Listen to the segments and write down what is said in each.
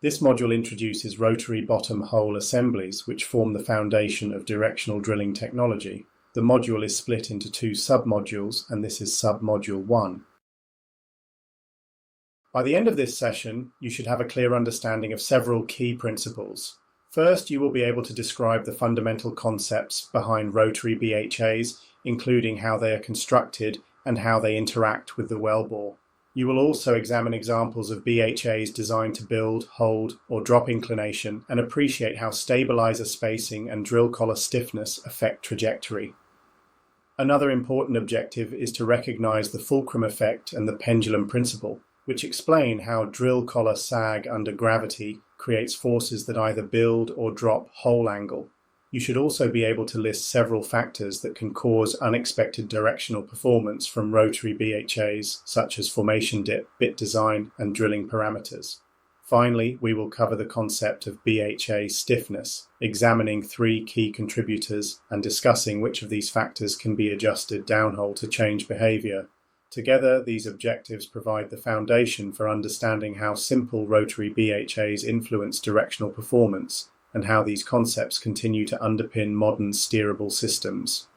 This module introduces rotary bottom hole assemblies, which form the foundation of directional drilling technology. The module is split into two sub-modules, and this is sub-module 1. By the end of this session, you should have a clear understanding of several key principles. First, you will be able to describe the fundamental concepts behind rotary BHAs, including how they are constructed and how they interact with the wellbore. You will also examine examples of BHAs designed to build, hold, or drop inclination and appreciate how stabilizer spacing and drill collar stiffness affect trajectory. Another important objective is to recognize the fulcrum effect and the pendulum principle, which explain how drill collar sag under gravity creates forces that either build or drop hole angle. You should also be able to list several factors that can cause unexpected directional performance from rotary BHAs, such as formation dip, bit design, and drilling parameters. Finally, we will cover the concept of BHA stiffness, examining 3 key contributors and discussing which of these factors can be adjusted downhole to change behavior. Together, these objectives provide the foundation for understanding how simple rotary BHAs influence directional performance and how these concepts continue to underpin modern steerable systems.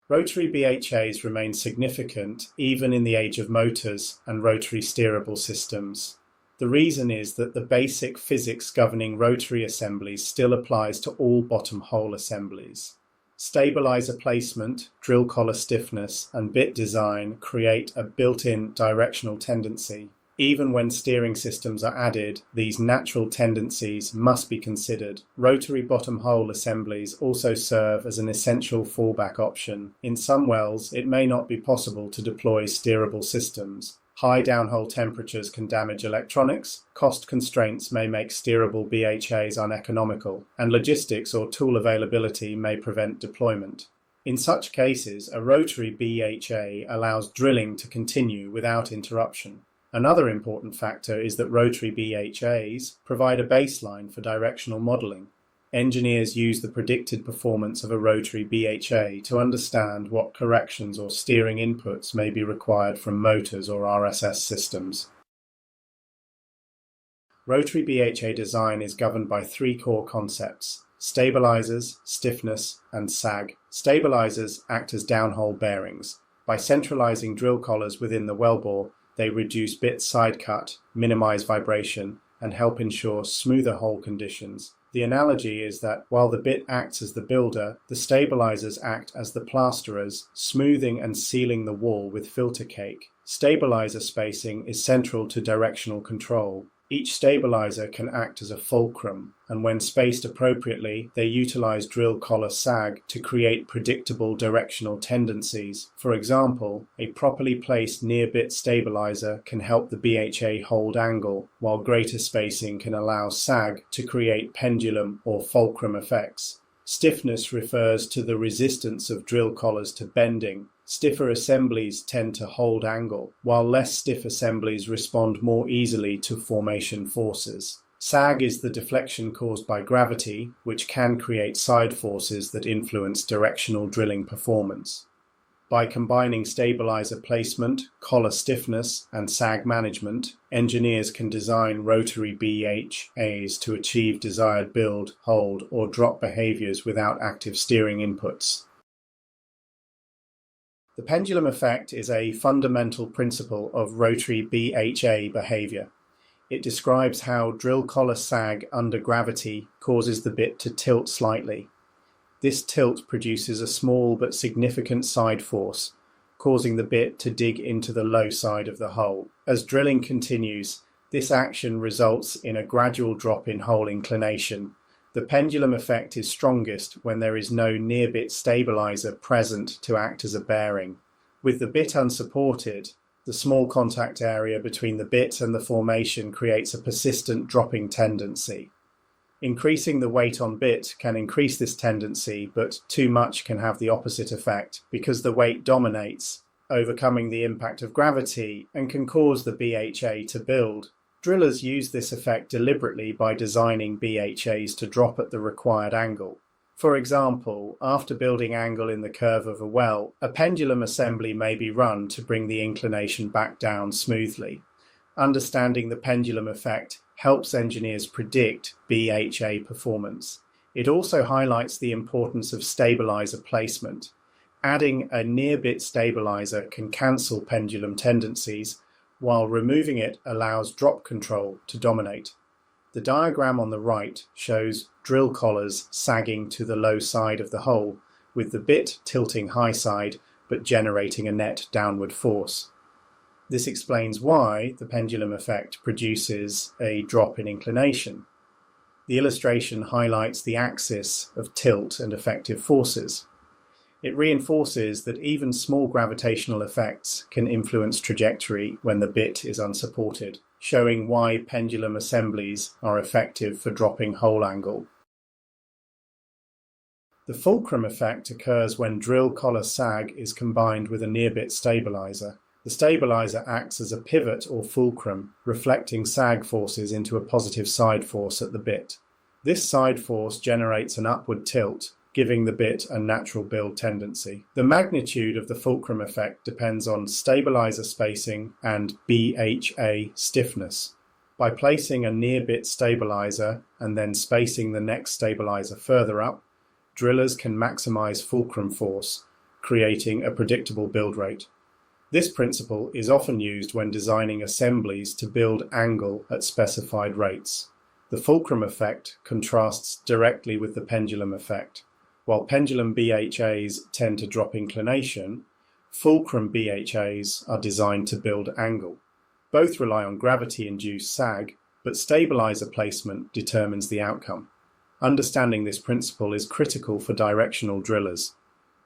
Rotary BHAs remain significant even in the age of motors and rotary steerable systems. The reason is that the basic physics governing rotary assemblies still applies to all bottom hole assemblies. Stabilizer placement, drill collar stiffness, and bit design create a built-in directional tendency. Even when steering systems are added, these natural tendencies must be considered. Rotary bottom hole assemblies also serve as an essential fallback option. In some wells, it may not be possible to deploy steerable systems. High downhole temperatures can damage electronics, cost constraints may make steerable BHAs uneconomical, and logistics or tool availability may prevent deployment. In such cases, a rotary BHA allows drilling to continue without interruption. Another important factor is that rotary BHAs provide a baseline for directional modeling. Engineers use the predicted performance of a rotary BHA to understand what corrections or steering inputs may be required from motors or RSS systems. Rotary BHA design is governed by 3 core concepts: stabilizers, stiffness, and sag. Stabilizers act as downhole bearings. By centralizing drill collars within the wellbore, they reduce bit side cut, minimize vibration, and help ensure smoother hole conditions. The analogy is that while the bit acts as the builder, the stabilizers act as the plasterers, smoothing and sealing the wall with filter cake. Stabilizer spacing is central to directional control. Each stabilizer can act as a fulcrum, and when spaced appropriately, they utilize drill collar sag to create predictable directional tendencies. For example, a properly placed near-bit stabilizer can help the BHA hold angle, while greater spacing can allow sag to create pendulum or fulcrum effects. Stiffness refers to the resistance of drill collars to bending. Stiffer assemblies tend to hold angle, while less stiff assemblies respond more easily to formation forces. Sag is the deflection caused by gravity, which can create side forces that influence directional drilling performance. By combining stabilizer placement, collar stiffness, and sag management, engineers can design rotary BHAs to achieve desired build, hold, or drop behaviors without active steering inputs. The pendulum effect is a fundamental principle of rotary BHA behavior. It describes how drill collar sag under gravity causes the bit to tilt slightly. This tilt produces a small but significant side force, causing the bit to dig into the low side of the hole. As drilling continues, this action results in a gradual drop in hole inclination. The pendulum effect is strongest when there is no near-bit stabilizer present to act as a bearing. With the bit unsupported, the small contact area between the bit and the formation creates a persistent dropping tendency. Increasing the weight on bit can increase this tendency, but too much can have the opposite effect because the weight dominates, overcoming the impact of gravity, and can cause the BHA to build. Drillers use this effect deliberately by designing BHAs to drop at the required angle. For example, after building angle in the curve of a well, a pendulum assembly may be run to bring the inclination back down smoothly. Understanding the pendulum effect helps engineers predict BHA performance. It also highlights the importance of stabilizer placement. Adding a near-bit stabilizer can cancel pendulum tendencies, while removing it allows drop control to dominate. The diagram on the right shows drill collars sagging to the low side of the hole, with the bit tilting high side but generating a net downward force. This explains why the pendulum effect produces a drop in inclination. The illustration highlights the axis of tilt and effective forces. It reinforces that even small gravitational effects can influence trajectory when the bit is unsupported, showing why pendulum assemblies are effective for dropping hole angle. The fulcrum effect occurs when drill collar sag is combined with a near-bit stabilizer. The stabilizer acts as a pivot or fulcrum, reflecting sag forces into a positive side force at the bit. This side force generates an upward tilt, giving the bit a natural build tendency. The magnitude of the fulcrum effect depends on stabilizer spacing and BHA stiffness. By placing a near-bit stabilizer and then spacing the next stabilizer further up, drillers can maximize fulcrum force, creating a predictable build rate. This principle is often used when designing assemblies to build angle at specified rates. The fulcrum effect contrasts directly with the pendulum effect. While pendulum BHAs tend to drop inclination, fulcrum BHAs are designed to build angle. Both rely on gravity-induced sag, but stabilizer placement determines the outcome. Understanding this principle is critical for directional drillers.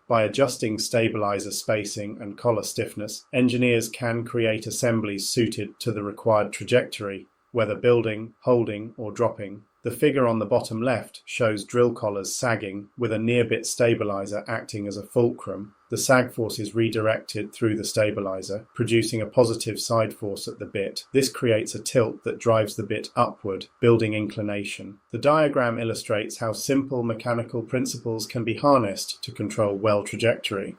By adjusting stabilizer spacing and collar stiffness, engineers can create assemblies suited to the required trajectory, whether building, holding, or dropping. The figure on the bottom left shows drill collars sagging with a near-bit stabilizer acting as a fulcrum. The sag force is redirected through the stabilizer, producing a positive side force at the bit. This creates a tilt that drives the bit upward, building inclination. The diagram illustrates how simple mechanical principles can be harnessed to control well trajectory.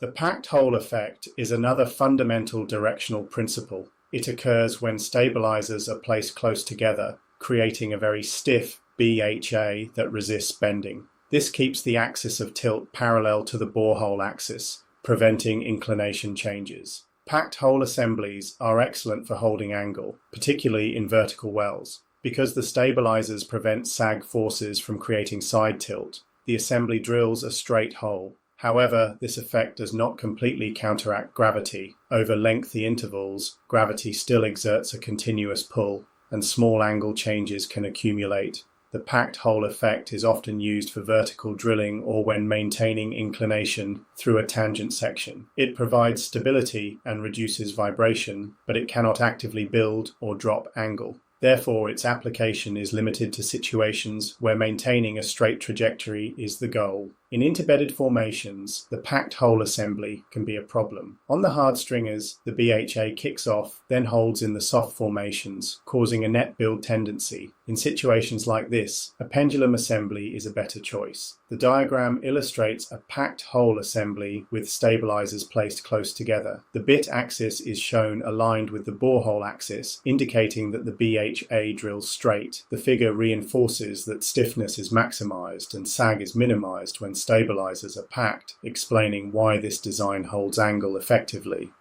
The packed hole effect is another fundamental directional principle. It occurs when stabilizers are placed close together, creating a very stiff BHA that resists bending. This keeps the axis of tilt parallel to the borehole axis, preventing inclination changes. Packed hole assemblies are excellent for holding angle, particularly in vertical wells. Because the stabilizers prevent sag forces from creating side tilt, the assembly drills a straight hole. However, this effect does not completely counteract gravity. Over lengthy intervals, gravity still exerts a continuous pull, and small angle changes can accumulate. The packed hole effect is often used for vertical drilling or when maintaining inclination through a tangent section. It provides stability and reduces vibration, but it cannot actively build or drop angle. Therefore, its application is limited to situations where maintaining a straight trajectory is the goal. In interbedded formations, the packed hole assembly can be a problem. On the hard stringers, the BHA kicks off, then holds in the soft formations, causing a net build tendency. In situations like this, a pendulum assembly is a better choice. The diagram illustrates a packed hole assembly with stabilizers placed close together. The bit axis is shown aligned with the borehole axis, indicating that the BHA drills straight. The figure reinforces that stiffness is maximized and sag is minimized when stabilizers are packed, explaining why this design holds angle effectively.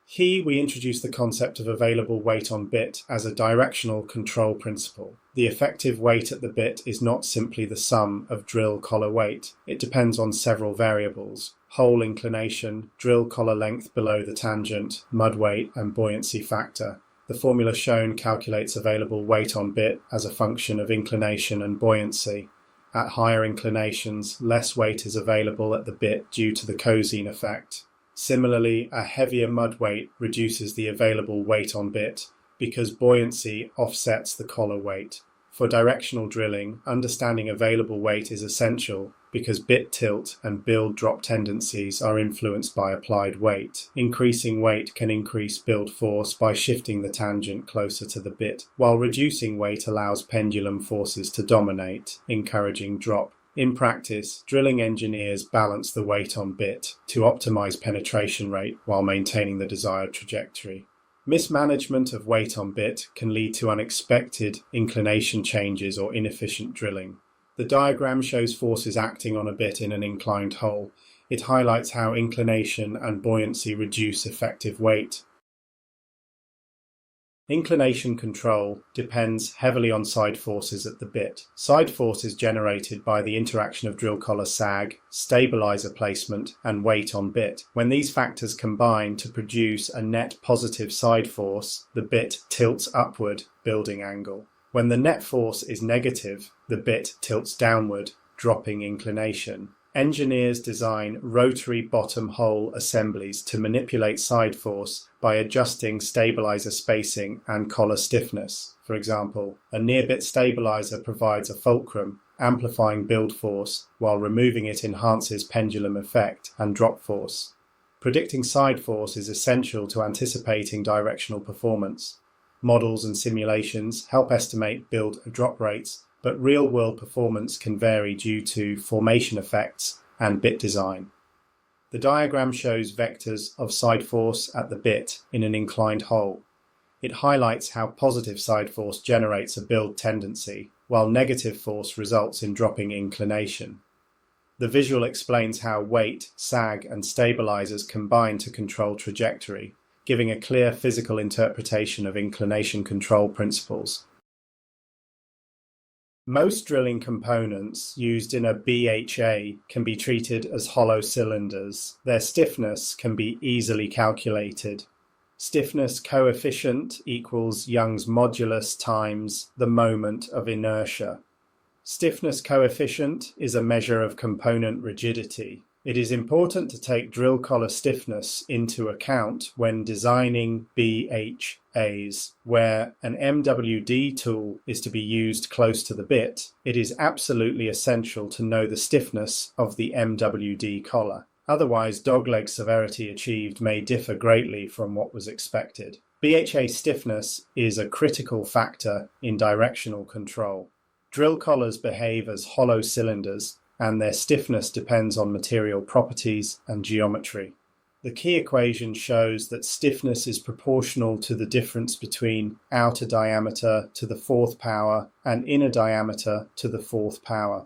Here we introduce the concept of available weight on bit as a directional control principle. The effective weight at the bit is not simply the sum of drill collar weight. It depends on several variables: hole inclination, drill collar length below the tangent, mud weight, and buoyancy factor. The formula shown calculates available weight on bit as a function of inclination and buoyancy. At higher inclinations, less weight is available at the bit due to the cosine effect. Similarly, a heavier mud weight reduces the available weight on bit because buoyancy offsets the collar weight. For directional drilling, understanding available weight is essential because bit tilt and build drop tendencies are influenced by applied weight. Increasing weight can increase build force by shifting the tangent closer to the bit, while reducing weight allows pendulum forces to dominate, encouraging drop. In practice, drilling engineers balance the weight on bit to optimize penetration rate while maintaining the desired trajectory. Mismanagement of weight on bit can lead to unexpected inclination changes or inefficient drilling. The diagram shows forces acting on a bit in an inclined hole. It highlights how inclination and buoyancy reduce effective weight. Inclination control depends heavily on side forces at the bit. Side force is generated by the interaction of drill collar sag, stabilizer placement, and weight on bit. When these factors combine to produce a net positive side force, the bit tilts upward, building angle. When the net force is negative, the bit tilts downward, dropping inclination. Engineers design rotary bottom hole assemblies to manipulate side force by adjusting stabilizer spacing and collar stiffness. For example, a near-bit stabilizer provides a fulcrum, amplifying build force, while removing it enhances pendulum effect and drop force. Predicting side force is essential to anticipating directional performance. Models and simulations help estimate build and drop rates, but real-world performance can vary due to formation effects and bit design. The diagram shows vectors of side force at the bit in an inclined hole. It highlights how positive side force generates a build tendency, while negative force results in dropping inclination. The visual explains how weight, sag, and stabilizers combine to control trajectory, giving a clear physical interpretation of inclination control principles. Most drilling components used in a BHA can be treated as hollow cylinders. Their stiffness can be easily calculated. Stiffness coefficient equals Young's modulus times the moment of inertia. Stiffness coefficient is a measure of component rigidity. It is important to take drill collar stiffness into account when designing BHAs. Where an MWD tool is to be used close to the bit, it is absolutely essential to know the stiffness of the MWD collar. Otherwise, dogleg severity achieved may differ greatly from what was expected. BHA stiffness is a critical factor in directional control. Drill collars behave as hollow cylinders, and their stiffness depends on material properties and geometry. The key equation shows that stiffness is proportional to the difference between outer diameter to the fourth power and inner diameter to the fourth power.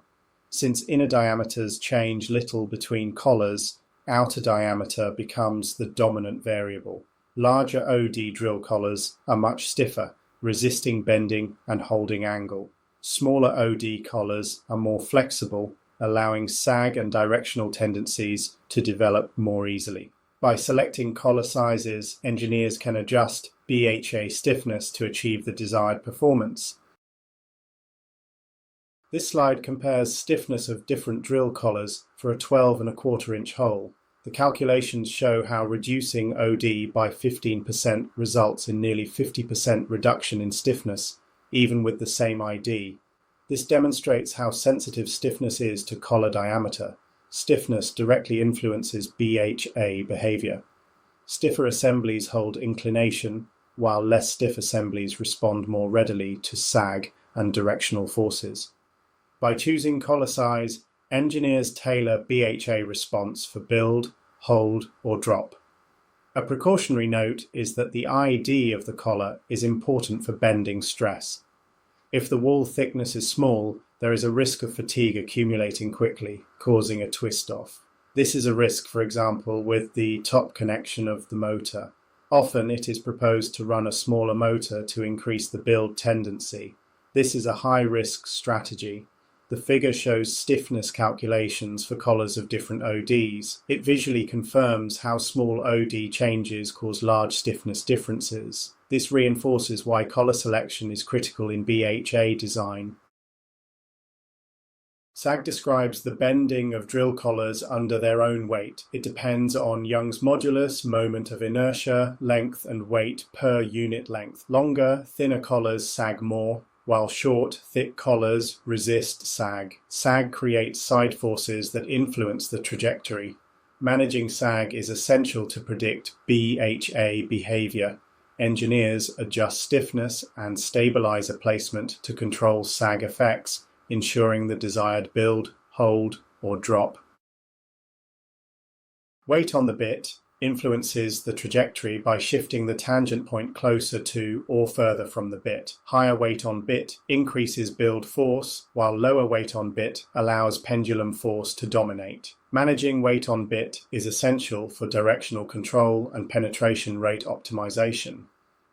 Since inner diameters change little between collars, outer diameter becomes the dominant variable. Larger OD drill collars are much stiffer, resisting bending and holding angle. Smaller OD collars are more flexible, allowing sag and directional tendencies to develop more easily. By selecting collar sizes, engineers can adjust BHA stiffness to achieve the desired performance. This slide compares stiffness of different drill collars for a 12¼ inch hole. The calculations show how reducing OD by 15% results in nearly 50% reduction in stiffness, even with the same ID. This demonstrates how sensitive stiffness is to collar diameter. Stiffness directly influences BHA behavior. Stiffer assemblies hold inclination, while less stiff assemblies respond more readily to sag and directional forces. By choosing collar size, engineers tailor BHA response for build, hold, or drop. A precautionary note is that the ID of the collar is important for bending stress. If the wall thickness is small, there is a risk of fatigue accumulating quickly, causing a twist-off. This is a risk, for example, with the top connection of the motor. Often it is proposed to run a smaller motor to increase the build tendency. This is a high-risk strategy. The figure shows stiffness calculations for collars of different ODs. It visually confirms how small OD changes cause large stiffness differences. This reinforces why collar selection is critical in BHA design. SAG describes the bending of drill collars under their own weight. It depends on Young's modulus, moment of inertia, length and weight per unit length. Longer, thinner collars sag more, while short, thick collars resist sag. Sag creates side forces that influence the trajectory. Managing sag is essential to predict BHA behavior. Engineers adjust stiffness and stabilizer placement to control sag effects, ensuring the desired build, hold, or drop. Weight on the bit influences the trajectory by shifting the tangent point closer to or further from the bit. Higher weight on bit increases build force, while lower weight on bit allows pendulum force to dominate. Managing weight on bit is essential for directional control and penetration rate optimization.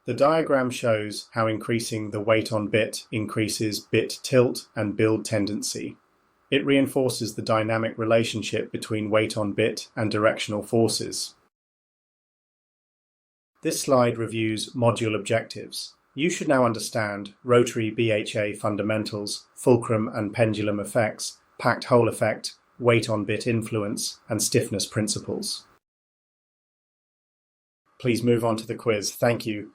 The diagram shows how increasing the weight on bit increases bit tilt and build tendency. It reinforces the dynamic relationship between weight on bit and directional forces. This slide reviews module objectives. You should now understand rotary BHA fundamentals, fulcrum and pendulum effects, packed hole effect, weight on bit influence, and stiffness principles. Please move on to the quiz. Thank you.